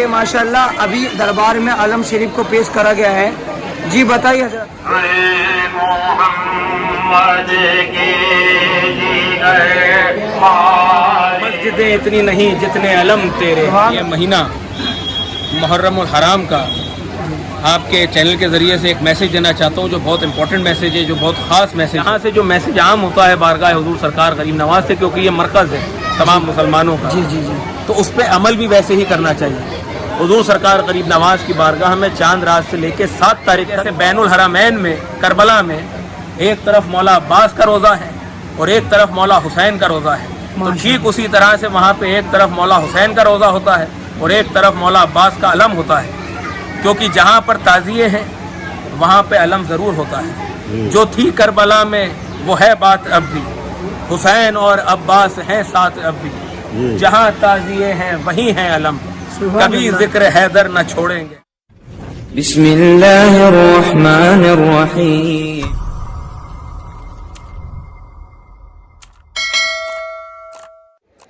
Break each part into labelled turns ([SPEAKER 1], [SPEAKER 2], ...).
[SPEAKER 1] دیکھیں ماشاءاللہ ابھی دربار میں علم شریف کو پیش کرا گیا ہے. جی بتائیے حضرت.
[SPEAKER 2] مسجدیں اتنی نہیں جتنے علم تیرے. یہ مہینہ محرم الحرام کا آپ کے چینل کے ذریعے سے ایک میسیج دینا چاہتا ہوں جو بہت امپورٹنٹ میسیج ہے, جو بہت خاص میسیج. یہاں سے جو میسیج عام ہوتا ہے بارگاہ حضور سرکار غریب نواز سے, کیونکہ یہ مرکز ہے تمام مسلمانوں کا,
[SPEAKER 1] جی
[SPEAKER 2] تو اس پہ عمل بھی ویسے ہی کرنا چاہیے. حضور سرکار غریب نواز کی بارگاہ میں چاند رات سے لے کے 7 تاریخ تک بین الحرمین میں کربلا میں ایک طرف مولا عباس کا روزہ ہے اور ایک طرف مولا حسین کا روزہ ہے. تو ٹھیک اسی طرح سے وہاں پہ ایک طرف مولا حسین کا روزہ ہوتا ہے اور ایک طرف مولا عباس کا علم ہوتا ہے, کیونکہ جہاں پر تعزیے ہیں وہاں پہ علم ضرور ہوتا ہے. جو تھی کربلا میں وہ ہے بات اب بھی, حسین اور عباس ہیں ساتھ اب بھی, جہاں تعزیے ہیں وہیں ہیں علم, کبھی ذکر حیدر نہ چھوڑیں گے.
[SPEAKER 3] بسم اللہ الرحمن الرحیم.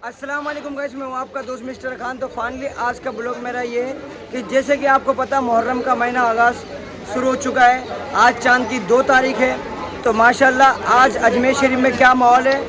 [SPEAKER 1] السلام علیکم گائز, میں ہوں آپ کا دوست مسٹر خان. تو فائنلی آج کا بلاگ میرا یہ ہے کہ جیسے کہ آپ کو پتہ محرم کا مہینہ آغاز شروع ہو چکا ہے. آج چاند کی 2 تاریخ ہے. تو ماشاءاللہ آج اجمیر شریف میں کیا ماحول ہے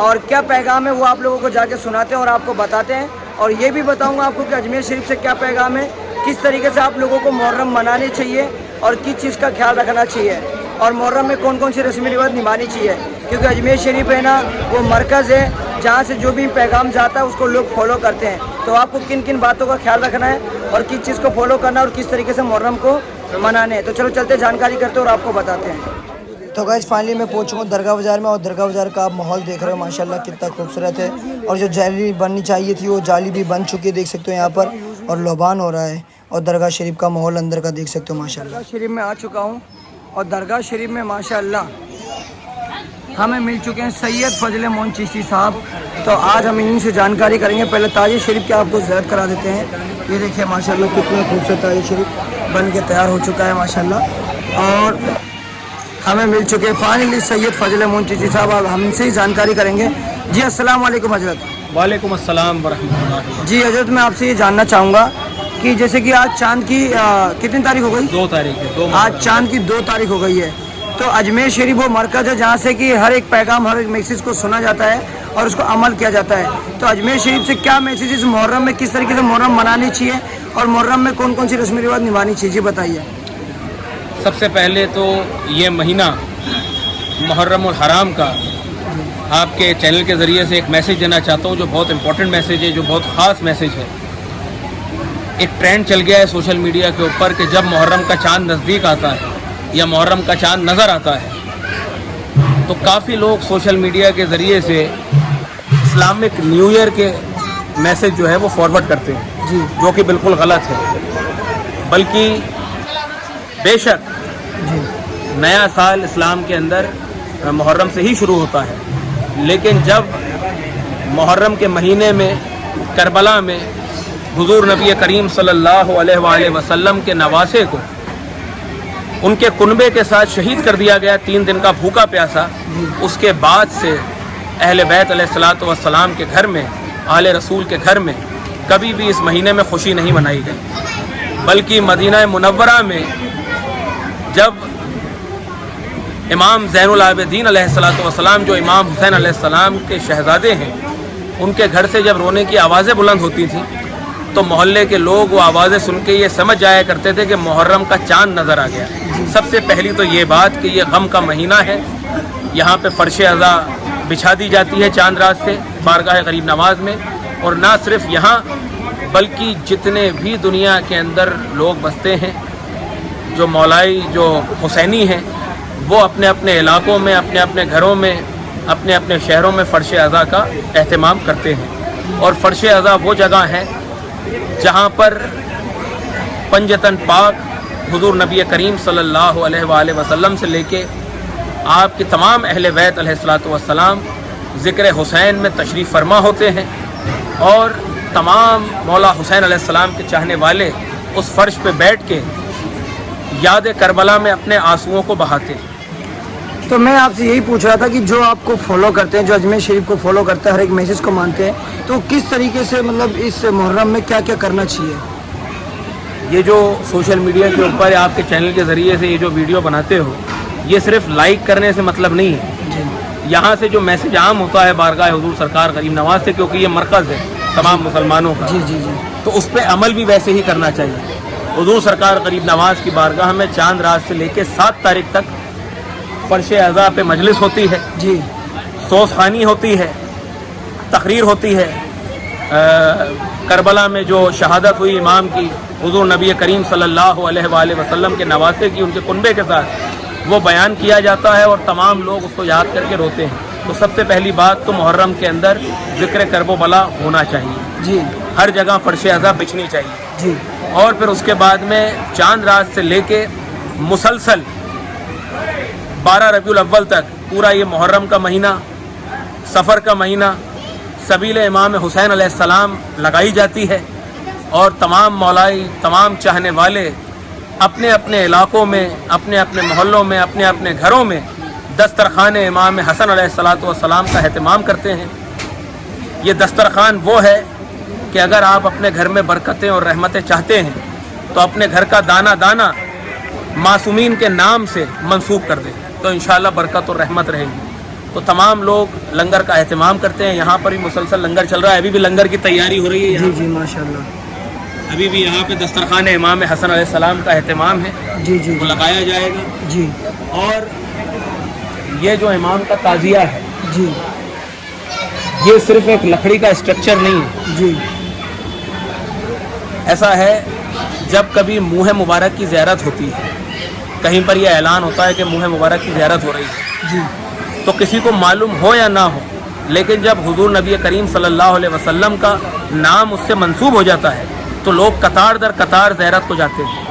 [SPEAKER 1] اور کیا پیغام ہے وہ آپ لوگوں کو جا کے سناتے ہیں اور آپ کو بتاتے ہیں. اور یہ بھی بتاؤں گا آپ کو کہ اجمیر شریف سے کیا پیغام ہے, کس طریقے سے آپ لوگوں کو محرم منانی چاہیے اور کس چیز کا خیال رکھنا چاہیے, اور محرم میں کون کون سی رسم و رواج نبھانی چاہیے. کیونکہ اجمیر شریف ہے نا وہ مرکز ہے جہاں سے جو بھی پیغام جاتا ہے اس کو لوگ فالو کرتے ہیں. تو آپ کو کن کن باتوں کا خیال رکھنا ہے اور کس چیز کو فالو کرنا ہے اور کس طریقے سے محرم کو منانے ہیں. تو چلو چلتے جانکاری کرتے اور آپ کو بتاتے ہیں. تو گائز فائنلی میں پہنچ چکا ہوں درگاہ بازار میں, اور درگاہ بازار کا آپ ماحول دیکھ رہے ہو ماشاءاللہ کتنا خوبصورت ہے. اور جو جالی بننی چاہیے تھی وہ جالی بھی بن چکی ہے, دیکھ سکتے ہو یہاں پر, اور لوبان ہو رہا ہے. اور درگاہ شریف کا ماحول اندر کا دیکھ سکتے ہو ماشاءاللہ. درگاہ شریف میں آ چکا ہوں اور درگاہ شریف میں ماشاءاللہ ہمیں مل چکے ہیں سید فضل مون چشتی صاحب. تو آج ہم انہیں سے جانکاری کریں گے. پہلے تاج شریف کے آپ کو زیارت کرا دیتے ہیں. یہ دیکھیں ماشاءاللہ کتنا خوبصورت تاج شریف بن کے تیار ہو چکا ہے ماشاءاللہ. اور ہمیں مل چکے فائنلی سید فضل مون چشتی صاحب, آپ ہم سے ہی جانکاری کریں گے. جی السلام علیکم حضرت.
[SPEAKER 2] وعلیکم السلام ورحمۃ اللہ.
[SPEAKER 1] جی حضرت میں آپ سے یہ جاننا چاہوں گا کہ جیسے کہ آج چاند کی کتنی تاریخ ہو گئی؟
[SPEAKER 2] 2 تاریخ ہے.
[SPEAKER 1] آج چاند کی 2 تاریخ ہو گئی ہے. تو اجمیر شریف وہ مرکز ہے جہاں سے کہ ہر ایک پیغام ہر ایک میسیج کو سنا جاتا ہے اور اس کو عمل کیا جاتا ہے. تو اجمیر شریف سے کیا میسیجز محرم میں کس طریقے سے محرم منانی چاہیے اور محرم میں کون کون سی رسم و رواج نبھانی چاہیے, جی بتائیے.
[SPEAKER 2] سب سے پہلے تو یہ مہینہ محرم الحرام کا آپ کے چینل کے ذریعے سے ایک میسیج دینا چاہتا ہوں جو بہت امپورٹنٹ میسیج ہے, جو بہت خاص میسیج ہے. ایک ٹرینڈ چل گیا ہے سوشل میڈیا کے اوپر کہ جب محرم کا چاند نزدیک آتا ہے یا محرم کا چاند نظر آتا ہے تو کافی لوگ سوشل میڈیا کے ذریعے سے اسلامک نیو ایئر کے میسیج جو ہے وہ فارورڈ کرتے ہیں,
[SPEAKER 1] جی
[SPEAKER 2] جو کہ بالکل غلط ہے. بلکہ بے شک نیا سال اسلام کے اندر محرم سے ہی شروع ہوتا ہے, لیکن جب محرم کے مہینے میں کربلا میں حضور نبی کریم صلی اللہ علیہ وآلہ وسلم کے نواسے کو ان کے کنبے کے ساتھ شہید کر دیا گیا 3 دن کا بھوکا پیاسا, اس کے بعد سے اہل بیت علیہ الصلوۃ والسلام کے گھر میں, آل رسول کے گھر میں کبھی بھی اس مہینے میں خوشی نہیں منائی گئی. بلکہ مدینہ منورہ میں جب امام زین العابدین علیہ الصلوۃ والسلام جو امام حسین علیہ السلام کے شہزادے ہیں, ان کے گھر سے جب رونے کی آوازیں بلند ہوتی تھیں تو محلے کے لوگ وہ آوازیں سن کے یہ سمجھ جایا کرتے تھے کہ محرم کا چاند نظر آ گیا. سب سے پہلی تو یہ بات کہ یہ غم کا مہینہ ہے, یہاں پہ فرش عزا بچھا دی جاتی ہے چاند رات سے بارگاہ غریب نواز میں. اور نہ صرف یہاں بلکہ جتنے بھی دنیا کے اندر لوگ بستے ہیں جو مولائی جو حسینی ہیں وہ اپنے اپنے علاقوں میں اپنے اپنے گھروں میں اپنے اپنے شہروں میں فرش عزا کا اہتمام کرتے ہیں. اور فرش عزا وہ جگہ ہے جہاں پر پنجتن پاک حضور نبی کریم صلی اللہ علیہ وآلہ وسلم سے لے کے آپ کی تمام اہل بیت علیہ الصلوۃ والسلام ذکر حسین میں تشریف فرما ہوتے ہیں, اور تمام مولا حسین علیہ السلام کے چاہنے والے اس فرش پہ بیٹھ کے یاد کربلا میں اپنے آنسوؤں کو بہاتے ہیں.
[SPEAKER 1] تو میں آپ سے یہی پوچھ رہا تھا کہ جو آپ کو فالو کرتے ہیں, جو اجمیر شریف کو فالو کرتے ہیں, ہر ایک میسیج کو مانتے ہیں, تو کس طریقے سے مطلب اس محرم میں کیا کیا کرنا چاہیے؟
[SPEAKER 2] یہ جو سوشل میڈیا کے اوپر آپ کے چینل کے ذریعے سے یہ جو ویڈیو بناتے ہو، یہ صرف لائک کرنے سے مطلب نہیں ہے. یہاں سے جو میسج عام ہوتا ہے بارگاہ حضور سرکار غریب نواز سے، کیونکہ یہ مرکز ہے تمام مسلمانوں کا، تو اس پہ عمل بھی ویسے ہی کرنا چاہیے. حضور سرکار غریب نواز کی بارگاہ میں چاند رات سے لے کے 7 تاریخ تک فرش اعضاء پہ مجلس ہوتی ہے، سوز خوانی ہوتی ہے، تقریر ہوتی ہے. کربلا میں جو شہادت ہوئی امام کی، حضور نبی کریم صلی اللہ علیہ وآلہ وسلم کے نواسے کی، ان کے کنبے کے ساتھ وہ بیان کیا جاتا ہے اور تمام لوگ اس کو یاد کر کے روتے ہیں. تو سب سے پہلی بات تو محرم کے اندر ذکر کرب و بلا ہونا چاہیے، ہر جگہ فرش اعضاء بچھنی چاہیے. اور پھر اس کے بعد میں چاند رات سے لے کے مسلسل 12 ربیع الاول تک پورا یہ محرم کا مہینہ، سفر کا مہینہ سبیل امام حسین علیہ السلام لگائی جاتی ہے. اور تمام مولائی، تمام چاہنے والے اپنے اپنے علاقوں میں، اپنے اپنے محلوں میں، اپنے اپنے گھروں میں دسترخوان امام حسن علیہ السلام کا اہتمام کرتے ہیں. یہ دسترخوان وہ ہے کہ اگر آپ اپنے گھر میں برکتیں اور رحمتیں چاہتے ہیں تو اپنے گھر کا دانہ دانہ معصومین کے نام سے منسوب کر دیں، تو انشاءاللہ برکت اور رحمت رہے گی. تو تمام لوگ لنگر کا اہتمام کرتے ہیں. یہاں پر بھی مسلسل لنگر چل رہا ہے، ابھی بھی لنگر کی تیاری ہو رہی ہے.
[SPEAKER 1] جی ماشاءاللہ.
[SPEAKER 2] ابھی بھی یہاں پہ دسترخوان امام حسن علیہ السلام کا اہتمام ہے، وہ لگایا جائے گا. اور یہ جو امام کا تعزیہ ہے، یہ صرف ایک لکڑی کا اسٹرکچر نہیں ہے. ایسا ہے جب کبھی منہ مبارک کی زیارت ہوتی ہے، کہیں پر یہ اعلان ہوتا ہے کہ منہ مبارک کی زیارت ہو رہی ہے، تو کسی کو معلوم ہو یا نہ ہو، لیکن جب حضور نبی کریم صلی اللہ علیہ وسلم کا نام اس سے منسوب ہو جاتا ہے تو لوگ قطار در قطار زیارت کو جاتے ہیں.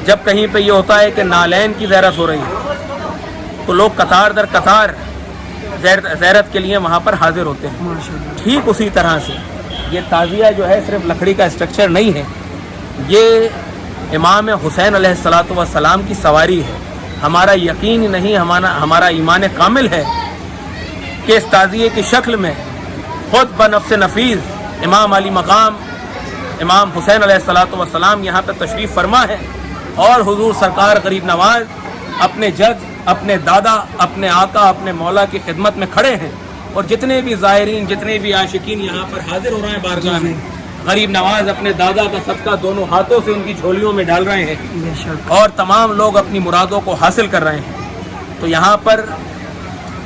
[SPEAKER 2] جب کہیں پہ یہ ہوتا ہے کہ نالین کی زیارت ہو رہی ہے تو لوگ قطار در قطار زیارت کے لیے وہاں پر حاضر ہوتے ہیں. ٹھیک اسی طرح سے یہ تعزیہ جو ہے صرف لکڑی کا اسٹرکچر نہیں ہے، یہ امام حسین علیہ السلام کی سواری ہے. ہمارا یقین نہیں، ہمارا ایمان کامل ہے کہ اس تعزیے کی شکل میں خود بنفس نفیس امام علی مقام امام حسین علیہ السلام یہاں پہ تشریف فرما ہے، اور حضور سرکار غریب نواز اپنے جد، اپنے دادا، اپنے آقا، اپنے مولا کی خدمت میں کھڑے ہیں. اور جتنے بھی زائرین، جتنے بھی عاشقین یہاں پر حاضر ہو رہے ہیں بارگاہ میں، غریب نواز اپنے دادا کا صدقہ دونوں ہاتھوں سے ان کی جھولیوں میں ڈال رہے ہیں، اور تمام لوگ اپنی مرادوں کو حاصل کر رہے ہیں. تو یہاں پر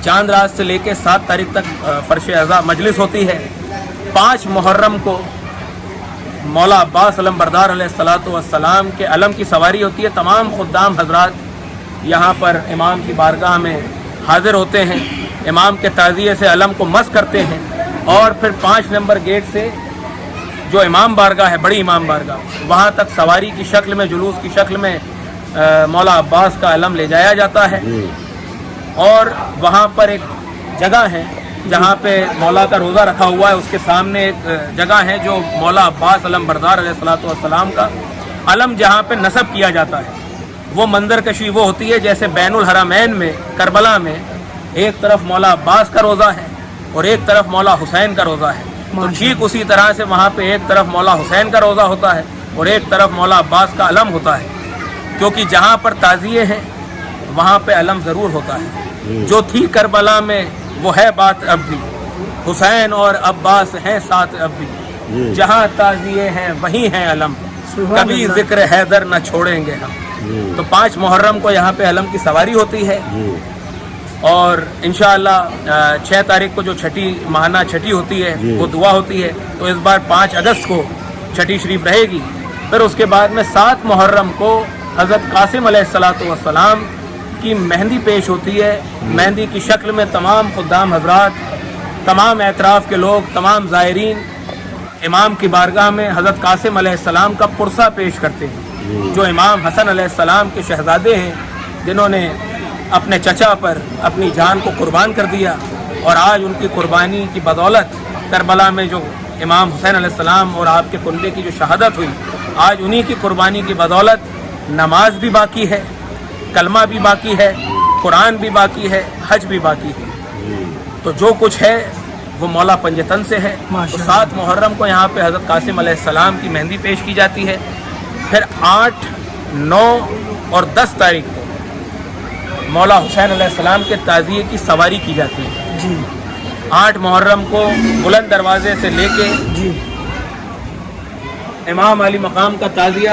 [SPEAKER 2] چاند رات سے لے کے 7 تاریخ تک فرش اعضاء مجلس ہوتی ہے. 5 محرم کو مولا عباس علم بردار علیہ السلام کے علم کی سواری ہوتی ہے. تمام خدام حضرات یہاں پر امام کی بارگاہ میں حاضر ہوتے ہیں، امام کے تعزیے سے علم کو مس کرتے ہیں، اور پھر 5 نمبر گیٹ سے جو امام بارگاہ ہے، بڑی امام بارگاہ، وہاں تک سواری کی شکل میں، جلوس کی شکل میں مولا عباس کا علم لے جایا جاتا ہے. اور وہاں پر ایک جگہ ہے جہاں پہ مولا کا روزہ رکھا ہوا ہے، اس کے سامنے ایک جگہ ہے جو مولا عباس علم بردار علیہ السلام کا علم جہاں پہ نصب کیا جاتا ہے. وہ منظر کشی وہ ہوتی ہے جیسے بین الحرمین میں کربلا میں ایک طرف مولا عباس کا روزہ ہے اور ایک طرف مولا حسین کا روزہ ہے. تو ٹھیک اسی طرح سے وہاں پہ ایک طرف مولا حسین کا روزہ ہوتا ہے اور ایک طرف مولا عباس کا علم ہوتا ہے، کیونکہ جہاں پر تعزیے ہیں وہاں پہ علم ضرور ہوتا ہے. جو تھی کربلا میں وہ ہے بات اب بھی، حسین اور عباس ہیں ساتھ اب بھی، جہاں تعزیے ہیں وہیں ہیں علم، کبھی ذکر حیدر نہ چھوڑیں گے ہم. تو 5 محرم کو یہاں پہ علم کی سواری ہوتی ہے، اور انشاءاللہ 6 تاریخ کو جو ماہانہ چھٹی ہوتی ہے وہ دعا ہوتی ہے. تو اس بار 5 اگست کو چھٹی شریف رہے گی. پھر اس کے بعد میں 7 محرم کو حضرت قاسم علیہ السلام کی مہندی پیش ہوتی ہے. مہندی کی شکل میں تمام خدام حضرات، تمام اعتراف کے لوگ، تمام زائرین امام کی بارگاہ میں حضرت قاسم علیہ السلام کا پرسہ پیش کرتے ہیں، جو امام حسن علیہ السلام کے شہزادے ہیں، جنہوں نے اپنے چچا پر اپنی جان کو قربان کر دیا. اور آج ان کی قربانی کی بدولت کربلا میں جو امام حسین علیہ السلام اور آپ کے کنبے کی جو شہادت ہوئی، آج انہی کی قربانی کی بدولت نماز بھی باقی ہے، کلمہ بھی باقی ہے، قرآن بھی باقی ہے، حج بھی باقی ہے. تو جو کچھ ہے وہ مولا پنجتن سے ہے. تو 7 محرم کو یہاں پہ حضرت قاسم علیہ السلام کی مہندی پیش کی جاتی ہے. پھر 8, 9 اور 10 تاریخ کو مولا حسین علیہ السلام کے تعزیے کی سواری کی جاتی ہے.
[SPEAKER 1] جی
[SPEAKER 2] 8 محرم کو بلند دروازے سے لے کے
[SPEAKER 1] جی
[SPEAKER 2] امام علی مقام کا تعزیہ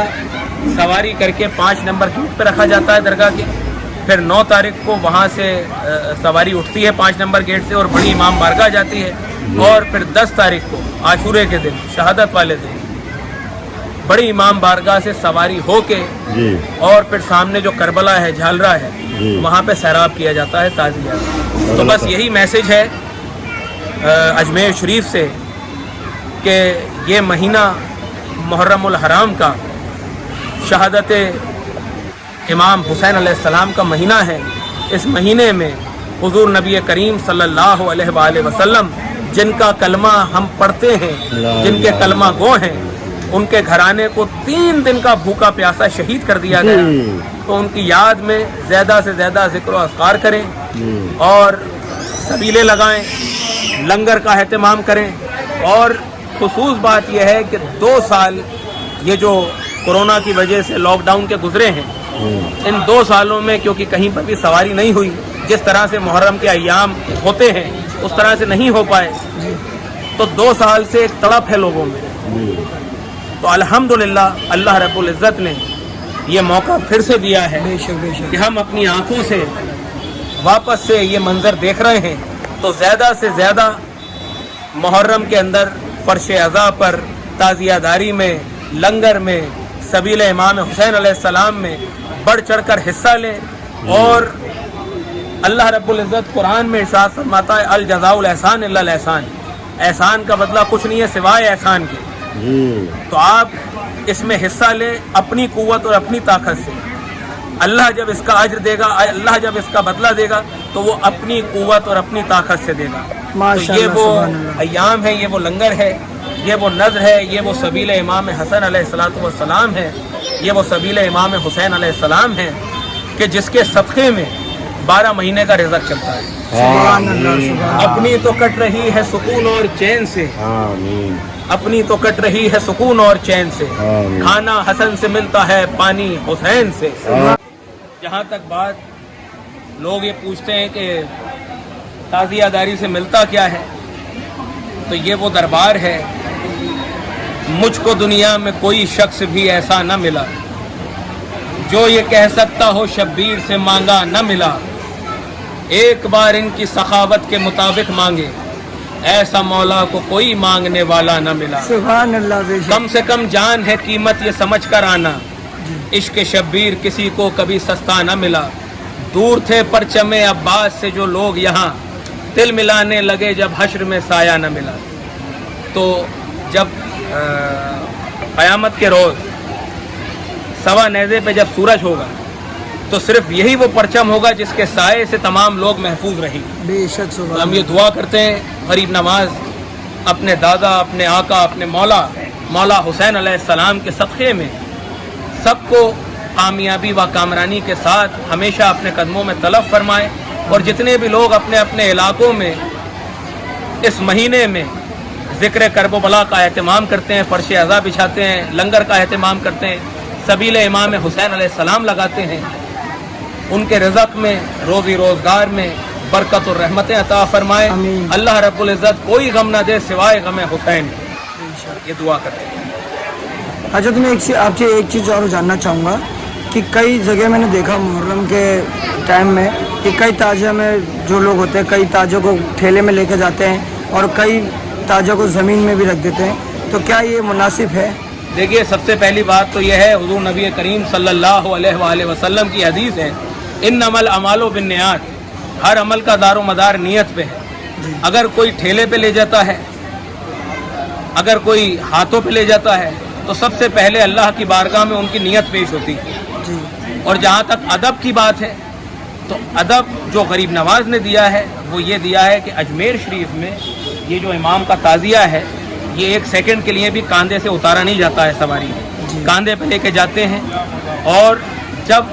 [SPEAKER 2] سواری کر کے 5 نمبر گیٹ پہ رکھا جاتا ہے درگاہ کے. پھر 9 تاریخ کو وہاں سے سواری اٹھتی ہے 5 نمبر گیٹ سے اور بڑی امام بارگاہ جاتی ہے. اور پھر 10 تاریخ کو عاشورے کے دن شہادت والے دن بڑی امام بارگاہ سے سواری ہو کے اور پھر سامنے جو کربلا ہے جھالرا ہے وہاں پہ سیراب کیا جاتا ہے تعزیہ. تو بس یہی میسج ہے اجمیر شریف سے کہ یہ مہینہ محرم الحرام کا شہادت امام حسین علیہ السلام کا مہینہ ہے. اس مہینے میں حضور نبی کریم صلی اللہ علیہ وآلہ وسلم جن کا کلمہ ہم پڑھتے ہیں, جن کے کلمہ گو ہیں, ان کے گھرانے کو 3 دن کا بھوکا پیاسا شہید کر دیا گیا. تو ان کی یاد میں زیادہ سے زیادہ ذکر و اذکار کریں اور سبیلے لگائیں, لنگر کا اہتمام کریں. اور خصوص بات یہ ہے کہ 2 سال یہ جو کورونا کی وجہ سے لاک ڈاؤن کے گزرے ہیں, ان 2 سالوں میں کیونکہ کہیں پر بھی سواری نہیں ہوئی, جس طرح سے محرم کے ایام ہوتے ہیں اس طرح سے نہیں ہو پائے, تو 2 سال سے ایک تڑپ ہے لوگوں میں. تو الحمدللہ اللہ رب العزت نے یہ موقع پھر سے دیا ہے کہ ہم اپنی آنکھوں سے واپس سے یہ منظر دیکھ رہے ہیں. تو زیادہ سے زیادہ محرم کے اندر فرش عزا پر, تعزیہ داری میں, لنگر میں, سبیل امام حسین علیہ السلام میں بڑھ چڑھ کر حصہ لیں. اور اللہ رب العزت قرآن میں ارشاد فرماتا ہے الجزاء الاحسان الا الاحسان, احسان کا بدلہ کچھ نہیں ہے سوائے احسان کے. تو آپ اس میں حصہ لیں اپنی قوت اور اپنی طاقت سے. اللہ جب اس کا اجر دے گا, اللہ جب اس کا بدلہ دے گا تو وہ اپنی قوت اور اپنی طاقت سے دے گا. تو یہ وہ ایام ہے, یہ وہ لنگر ہے, یہ وہ نذر ہے, یہ وہ سبیل امام حسن علیہ السلام ہے, یہ وہ سبیل امام حسین علیہ السلام ہے کہ جس کے صدقے میں 12 مہینے کا رزق چلتا ہے.
[SPEAKER 1] سبحان اللہ.
[SPEAKER 2] اپنی تو کٹ رہی ہے سکون اور چین سے, اپنی تو کٹ رہی ہے سکون اور چین سے, کھانا حسن سے ملتا ہے پانی حسین سے. جہاں تک بات لوگ یہ پوچھتے ہیں کہ تعزیہ داری سے ملتا کیا ہے, تو یہ وہ دربار ہے. مجھ کو دنیا میں کوئی شخص بھی ایسا نہ ملا جو یہ کہہ سکتا ہو شبیر سے مانگا نہ ملا. ایک بار ان کی سخاوت کے مطابق مانگے, ایسا مولا کو کوئی مانگنے والا نہ ملا.
[SPEAKER 1] سبحان اللہ.
[SPEAKER 2] کم سے کم جان ہے قیمت یہ سمجھ کر آنا, عشق شبیر کسی کو کبھی سستا نہ ملا. دور تھے پرچم عباس سے جو لوگ یہاں, دل ملانے لگے جب حشر میں سایہ نہ ملا. تو جب قیامت کے روز سوا نیزے پہ جب سورج ہوگا تو صرف یہی وہ پرچم ہوگا جس کے سائے سے تمام لوگ محفوظ رہیں گے.
[SPEAKER 1] بے شک.
[SPEAKER 2] تو ہم یہ دعا کرتے ہیں غریب نواز اپنے دادا, اپنے آقا, اپنے مولا حسین علیہ السلام کے صدقے میں سب کو کامیابی و کامرانی کے ساتھ ہمیشہ اپنے قدموں میں طلب فرمائے. اور جتنے بھی لوگ اپنے اپنے علاقوں میں اس مہینے میں ذکر کرب و بلا کا اہتمام کرتے ہیں, فرش عزا بچھاتے ہیں, لنگر کا اہتمام کرتے ہیں, سبیل امام حسین علیہ السلام لگاتے ہیں, ان کے رزق میں, روزی روزگار میں برکت اور رحمتیں عطا فرمائے. اللہ رب العزت کوئی غم نہ دے سوائے غم حسین. یہ دعا کرتے ہیں.
[SPEAKER 1] حضرت میں آپ سے ایک چیز اور جاننا چاہوں گا کہ کئی جگہ میں نے دیکھا محرم کے ٹائم میں کہ کئی تاجر میں جو لوگ ہوتے ہیں کئی تاجوں کو ٹھیلے میں لے کے جاتے ہیں اور کئی تاجوں کو زمین میں بھی رکھ دیتے ہیں, تو کیا یہ مناسب ہے؟
[SPEAKER 2] دیکھیے سب سے پہلی بات تو یہ ہے حضور نبی کریم صلی اللہ علیہ وآلہ وسلم کی حدیث ہے انما الاعمال بالنیات, ہر عمل کا دار و مدار نیت پہ ہے. اگر کوئی ٹھیلے پہ لے جاتا ہے, اگر کوئی ہاتھوں پہ لے جاتا ہے تو سب سے پہلے اللہ کی بارگاہ میں ان کی نیت پیش ہوتی ہے. اور جہاں تک ادب کی بات ہے تو ادب جو غریب نواز نے دیا ہے وہ یہ دیا ہے کہ اجمیر شریف میں یہ جو امام کا تعزیہ ہے یہ 1 سیکنڈ کے لیے بھی کاندھے سے اتارا نہیں جاتا ہے سواری, کاندھے پہ لے کے جاتے ہیں اور جب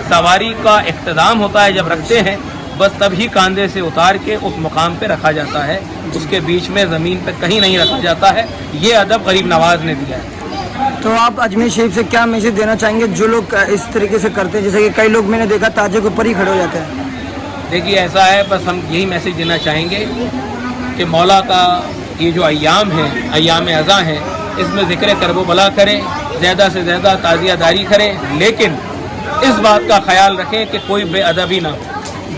[SPEAKER 2] سواری کا اختتام ہوتا ہے جب رکھتے ہیں بس تبھی کاندھے سے اتار کے اس مقام پہ رکھا جاتا ہے, اس کے بیچ میں زمین پہ کہیں نہیں رکھا جاتا ہے. یہ ادب غریب نواز نے دیا ہے.
[SPEAKER 1] تو آپ اجمیر شریف سے کیا میسج دینا چاہیں گے جو لوگ اس طریقے سے کرتے ہیں، جیسے کہ کئی لوگ میں نے دیکھا تاجے کے اوپر ہی کھڑے ہو جاتے ہیں؟
[SPEAKER 2] دیکھیے ایسا ہے، بس ہم یہی میسج دینا چاہیں گے کہ مولا کا یہ جو ایام ہیں، ایام ازاں ہیں، اس میں ذکر کرب و بلا کریں، زیادہ سے زیادہ تعزیہ داری کریں، لیکن اس بات کا خیال رکھیں کہ کوئی بے ادبی نہ ہو،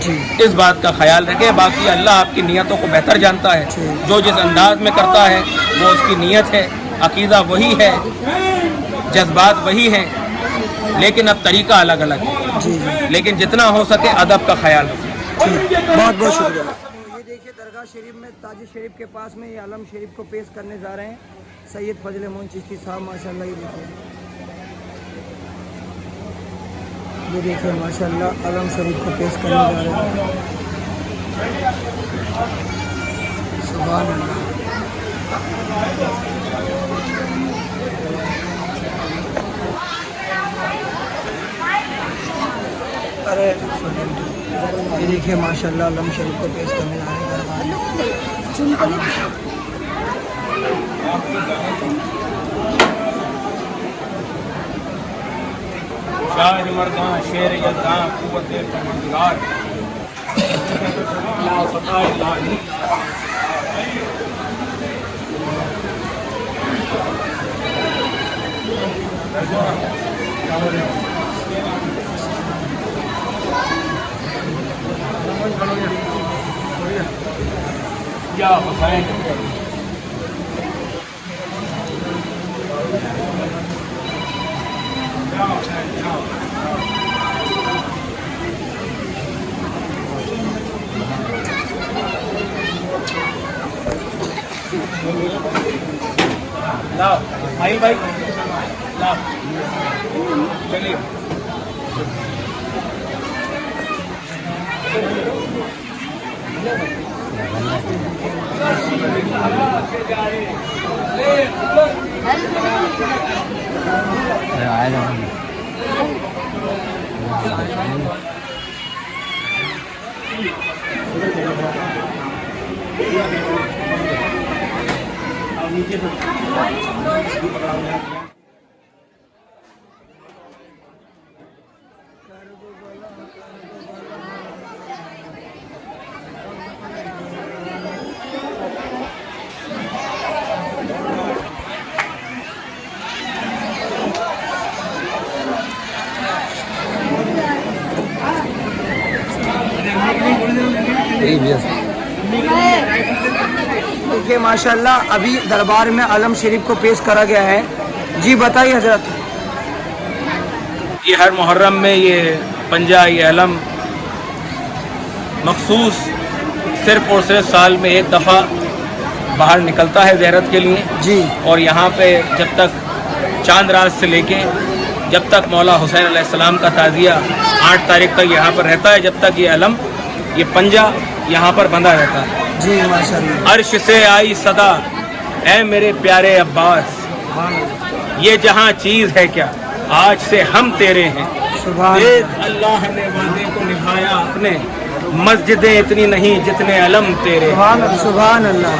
[SPEAKER 1] جی
[SPEAKER 2] اس بات کا خیال رکھیں۔ باقی اللہ آپ کی نیتوں کو بہتر جانتا ہے، جو جس انداز میں کرتا ہے وہ اس کی نیت ہے، عقیدہ وہی ہے، جذبات وہی ہیں، لیکن اب طریقہ الگ الگ ہے،
[SPEAKER 1] جی جی
[SPEAKER 2] لیکن جتنا ہو سکے ادب کا خیال رکھیں۔
[SPEAKER 1] بہت بہت شکریہ۔ یہ دیکھیے درگاہ شریف میں تاج شریف کے پاس میں یہ علم شریف کو پیش کرنے جا رہے ہیں سید فضل معین چشتی صاحب، ماشاء اللہ۔ یہ دیکھیے ماشاء اللہ علم شریف کو پیش کرنے جا رہے ہیں، سبحان اللہ۔ ارے یہ دیکھیے ماشاء اللہ علم شریف کو پیش کرنے جا رہے ہیں۔
[SPEAKER 2] شاہ مردان شیر یزدان قوت پروردگار لا فتح الہی۔ یا حسین لاؤ بھائی بھائی لاؤ چلیے۔
[SPEAKER 1] دیکھیے ماشاء اللہ ابھی دربار میں علم شریف کو پیش کرا گیا ہے۔ جی بتائیے حضرت۔
[SPEAKER 2] یہ ہر محرم میں یہ پنجہ، یہ علم مخصوص صرف اور صرف سال میں ایک دفعہ باہر نکلتا ہے زیارت کے لیے،
[SPEAKER 1] جی
[SPEAKER 2] اور یہاں پہ جب تک چاند رات سے لے کے جب تک مولا حسین علیہ السلام کا تعزیہ 8 تاریخ تک یہاں پر رہتا ہے، جب تک یہ علم، یہ پنجہ یہاں پر بندھا رہتا ہے۔
[SPEAKER 1] جی ماشاء اللہ۔
[SPEAKER 2] عرش سے آئی صدا، اے میرے پیارے عباس، یہ جہاں چیز ہے کیا، آج سے ہم تیرے ہیں۔
[SPEAKER 1] سبحان
[SPEAKER 2] دیکھ اللہ نے وعدے کو نبھایا اپنے، مسجدیں اتنی نہیں جتنے علم تیرے۔
[SPEAKER 1] سبحان اللہ۔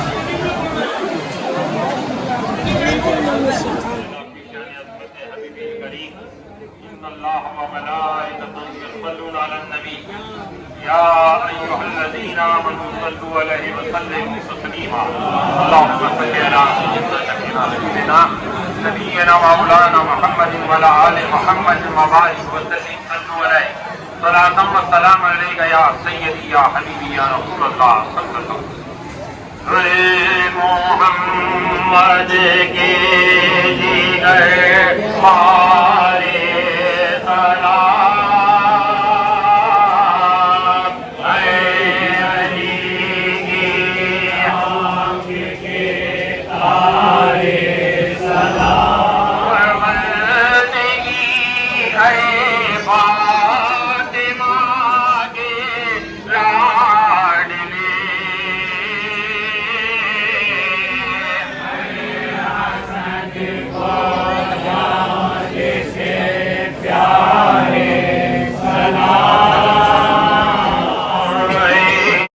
[SPEAKER 4] يا أيها الذين آمنوا صلوا عليه وسلموا تسليما اللهم صل على سيدنا نبينا مولانا محمد وعلى آل محمد وبارك وسلم صلوا عليه صلاة والسلام عليك يا سيدي يا حبيبي يا رسول الله صلى الله عليه وسلم محمد کی جگر